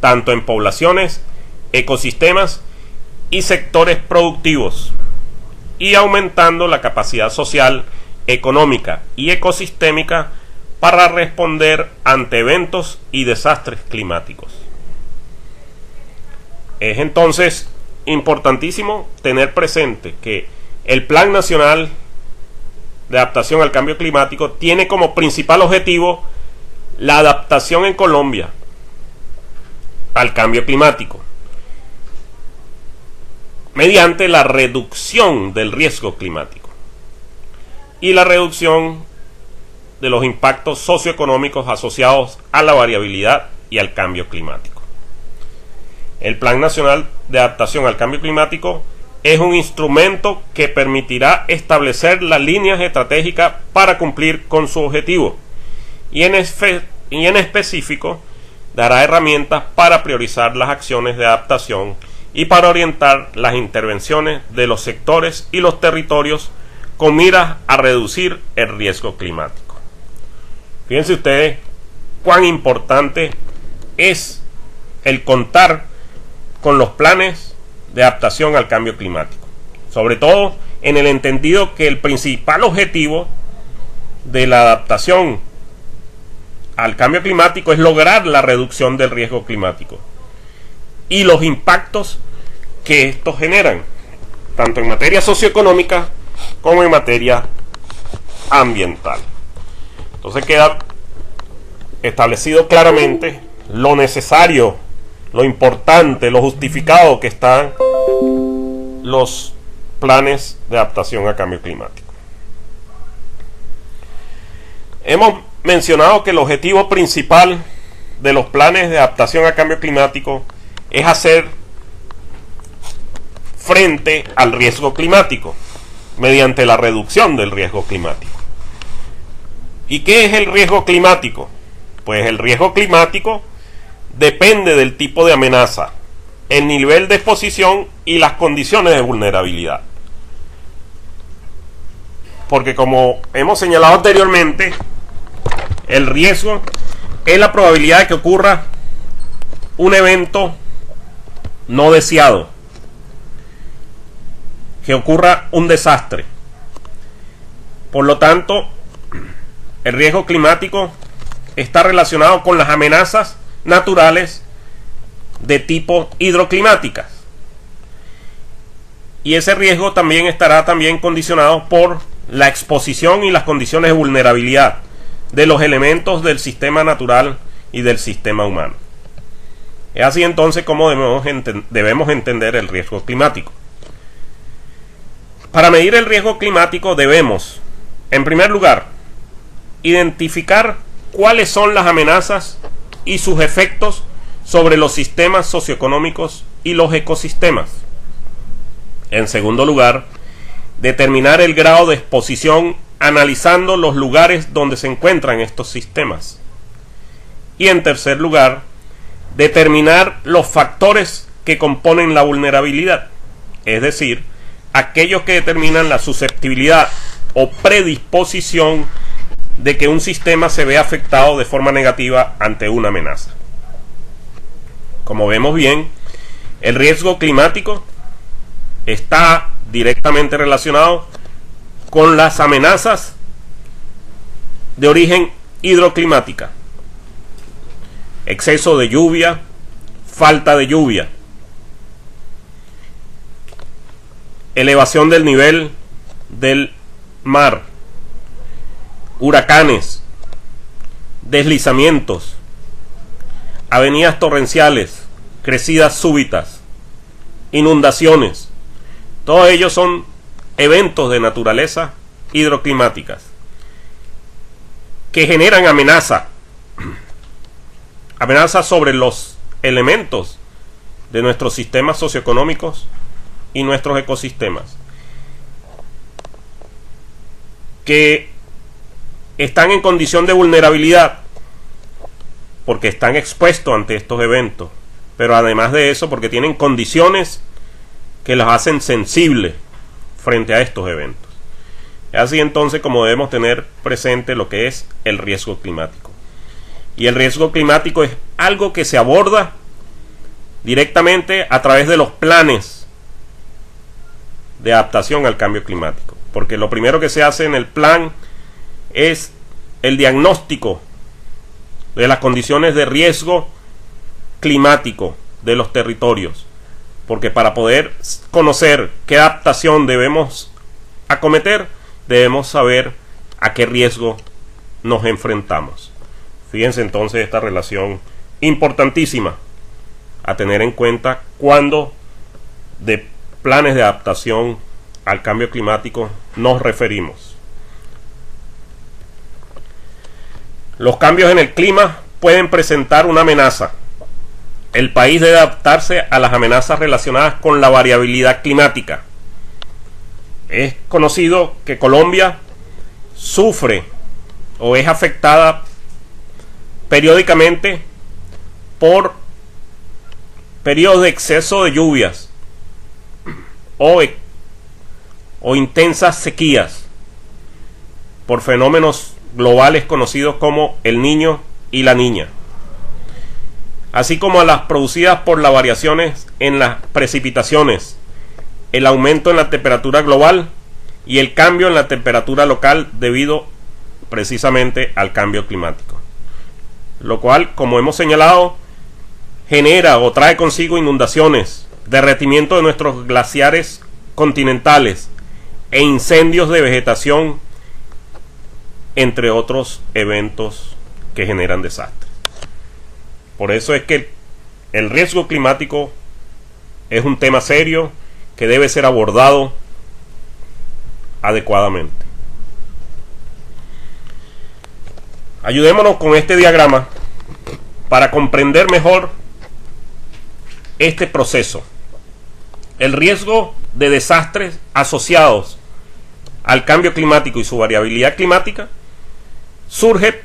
tanto en poblaciones, ecosistemas y sectores productivos, y aumentando la capacidad social, económica y ecosistémica para responder ante eventos y desastres climáticos. Es entonces importantísimo tener presente que el Plan Nacional de Adaptación al Cambio Climático tiene como principal objetivo la adaptación en Colombia al cambio climático mediante la reducción del riesgo climático y la reducción de los impactos socioeconómicos asociados a la variabilidad y al cambio climático. El Plan Nacional de Adaptación al Cambio Climático es un instrumento que permitirá establecer las líneas estratégicas para cumplir con su objetivo y en específico dará herramientas para priorizar las acciones de adaptación y para orientar las intervenciones de los sectores y los territorios con miras a reducir el riesgo climático. Fíjense ustedes cuán importante es el contar con los planes de adaptación al cambio climático, sobre todo en el entendido que el principal objetivo de la adaptación al cambio climático es lograr la reducción del riesgo climático y los impactos que estos generan, tanto en materia socioeconómica como en materia ambiental. Entonces queda establecido claramente lo necesario, lo importante, lo justificado que están los planes de adaptación al cambio climático. Hemos mencionado que el objetivo principal de los planes de adaptación al cambio climático es hacer frente al riesgo climático mediante la reducción del riesgo climático. ¿Y qué es el riesgo climático? Pues el riesgo climático depende del tipo de amenaza, el nivel de exposición y las condiciones de vulnerabilidad. Porque como hemos señalado anteriormente, el riesgo es la probabilidad de que ocurra un evento no deseado, que ocurra un desastre. Por lo tanto, el riesgo climático está relacionado con las amenazas naturales de tipo hidroclimáticas. Y ese riesgo también estará condicionado por la exposición y las condiciones de vulnerabilidad de los elementos del sistema natural y del sistema humano. Es así entonces como debemos entender el riesgo climático. Para medir el riesgo climático debemos, en primer lugar, identificar cuáles son las amenazas y sus efectos sobre los sistemas socioeconómicos y los ecosistemas. En segundo lugar, determinar el grado de exposición analizando los lugares donde se encuentran estos sistemas. Y en tercer lugar, determinar los factores que componen la vulnerabilidad, es decir, aquellos que determinan la susceptibilidad o predisposición de que un sistema se vea afectado de forma negativa ante una amenaza. Como vemos bien, el riesgo climático está directamente relacionado con las amenazas de origen hidroclimática: exceso de lluvia, falta de lluvia, elevación del nivel del mar, huracanes, deslizamientos, avenidas torrenciales, crecidas súbitas, inundaciones. Todos ellos son eventos de naturaleza hidroclimáticas que generan amenaza sobre los elementos de nuestros sistemas socioeconómicos y nuestros ecosistemas, que están en condición de vulnerabilidad porque están expuestos ante estos eventos, pero además de eso porque tienen condiciones que los hacen sensibles frente a estos eventos. Es así entonces como debemos tener presente lo que es el riesgo climático. Y el riesgo climático es algo que se aborda directamente a través de los planes de adaptación al cambio climático, porque lo primero que se hace en el plan es el diagnóstico de las condiciones de riesgo climático de los territorios, porque para poder conocer qué adaptación debemos acometer, debemos saber a qué riesgo nos enfrentamos. Fíjense entonces esta relación importantísima a tener en cuenta cuando de planes de adaptación al cambio climático nos referimos. Los cambios en el clima pueden presentar una amenaza. El país debe adaptarse a las amenazas relacionadas con la variabilidad climática, Es conocido que Colombia sufre o es afectada periódicamente por periodos de exceso de lluvias o intensas sequías, por fenómenos globales conocidos como el Niño y la Niña, así como a las producidas por las variaciones en las precipitaciones, el aumento en la temperatura global y el cambio en la temperatura local debido precisamente al cambio climático, lo cual, como hemos señalado, genera o trae consigo inundaciones, derretimiento de nuestros glaciares continentales e incendios de vegetación, entre otros eventos que generan desastres. Por eso es que el riesgo climático es un tema serio que debe ser abordado adecuadamente. Ayudémonos con este diagrama para comprender mejor este proceso. El riesgo de desastres asociados al cambio climático y su variabilidad climática surge,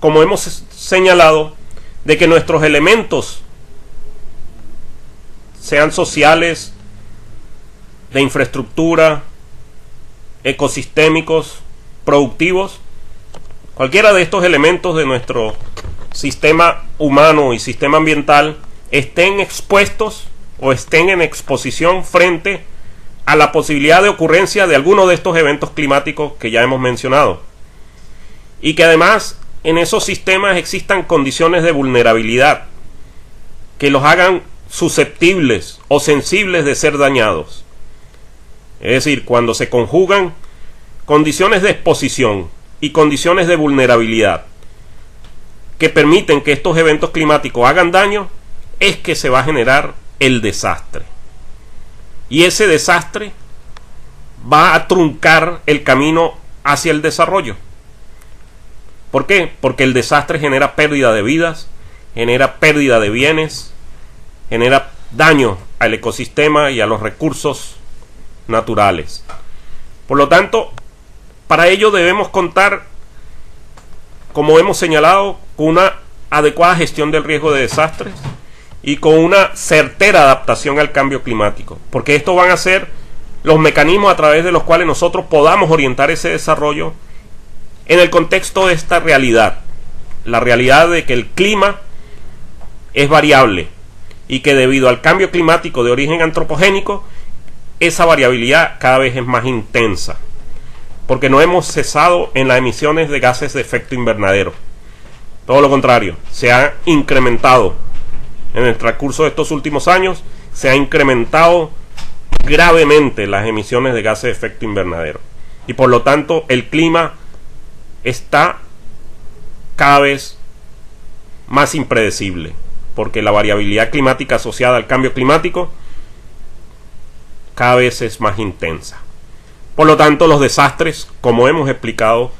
como hemos señalado, de que nuestros elementos, sean sociales, de infraestructura, ecosistémicos, productivos, cualquiera de estos elementos de nuestro sistema humano y sistema ambiental estén expuestos o estén en exposición frente a la posibilidad de ocurrencia de alguno de estos eventos climáticos que ya hemos mencionado, y que además en esos sistemas existan condiciones de vulnerabilidad que los hagan susceptibles o sensibles de ser dañados. Es decir, cuando se conjugan condiciones de exposición y condiciones de vulnerabilidad que permiten que estos eventos climáticos hagan daño, es que se va a generar el desastre. Y ese desastre va a truncar el camino hacia el desarrollo. ¿Por qué? Porque el desastre genera pérdida de vidas, genera pérdida de bienes, genera daño al ecosistema y a los recursos naturales. Por lo tanto, para ello debemos contar, como hemos señalado, con una adecuada gestión del riesgo de desastres y con una certera adaptación al cambio climático, porque estos van a ser los mecanismos a través de los cuales nosotros podamos orientar ese desarrollo en el contexto de esta realidad, la realidad de que el clima es variable y que debido al cambio climático de origen antropogénico, esa variabilidad cada vez es más intensa, porque no hemos cesado en las emisiones de gases de efecto invernadero. Todo lo contrario, se ha incrementado. En el transcurso de estos últimos años se ha incrementado gravemente las emisiones de gases de efecto invernadero. Y por lo tanto el clima está cada vez más impredecible, porque la variabilidad climática asociada al cambio climático cada vez es más intensa. Por lo tanto, los desastres, como hemos explicado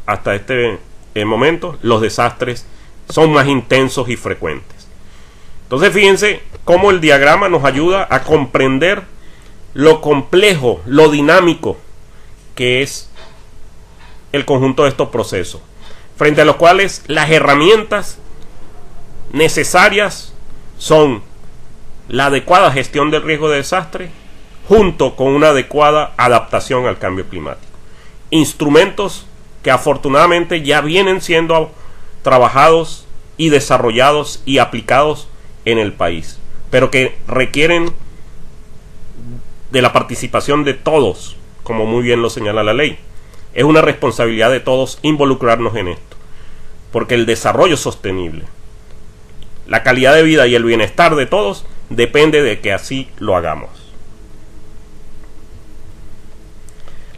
hasta este momento, los desastres son más intensos y frecuentes. Entonces, fíjense cómo el diagrama nos ayuda a comprender lo complejo, lo dinámico que es el conjunto de estos procesos, frente a los cuales las herramientas necesarias son la adecuada gestión del riesgo de desastre junto con una adecuada adaptación al cambio climático. Instrumentos que afortunadamente ya vienen siendo trabajados y desarrollados y aplicados en el país, pero que requieren de la participación de todos, como muy bien lo señala la ley. Es una responsabilidad de todos involucrarnos en esto, porque el desarrollo sostenible, la calidad de vida y el bienestar de todos depende de que así lo hagamos.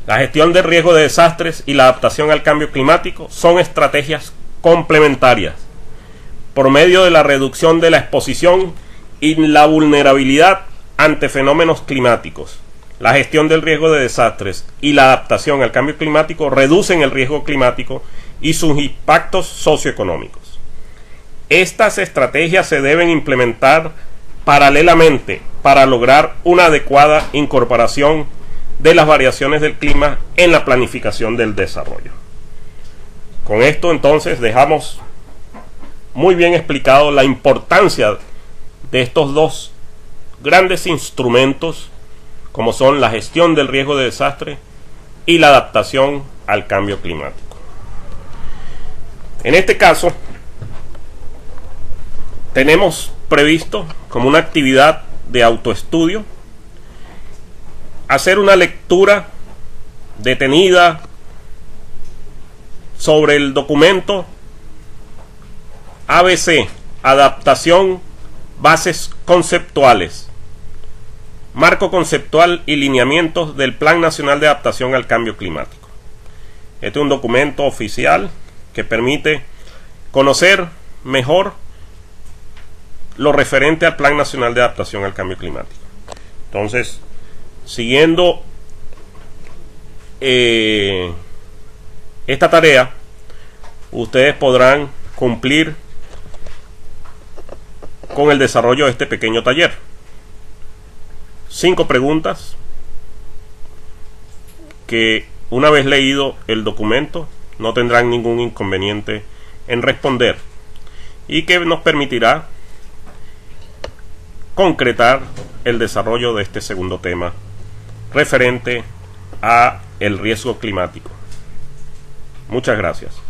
La gestión del riesgo de desastres y la adaptación al cambio climático son estrategias complementarias por medio de la reducción de la exposición y la vulnerabilidad ante fenómenos climáticos. La gestión del riesgo de desastres y la adaptación al cambio climático reducen el riesgo climático y sus impactos socioeconómicos. Estas estrategias se deben implementar paralelamente para lograr una adecuada incorporación de las variaciones del clima en la planificación del desarrollo. Con esto entonces dejamos muy bien explicado la importancia de estos dos grandes instrumentos como son la gestión del riesgo de desastre y la adaptación al cambio climático. En este caso tenemos previsto como una actividad de autoestudio hacer una lectura detenida sobre el documento ABC, Adaptación, Bases Conceptuales, Marco Conceptual y Lineamientos del Plan Nacional de Adaptación al Cambio Climático. Este es un documento oficial que permite conocer mejor lo referente al Plan Nacional de Adaptación al Cambio Climático. Entonces, siguiendo esta tarea, ustedes podrán cumplir con el desarrollo de este pequeño taller. 5 preguntas que, una vez leído el documento, no tendrán ningún inconveniente en responder y que nos permitirá concretar el desarrollo de este segundo tema referente a el riesgo climático. Muchas gracias.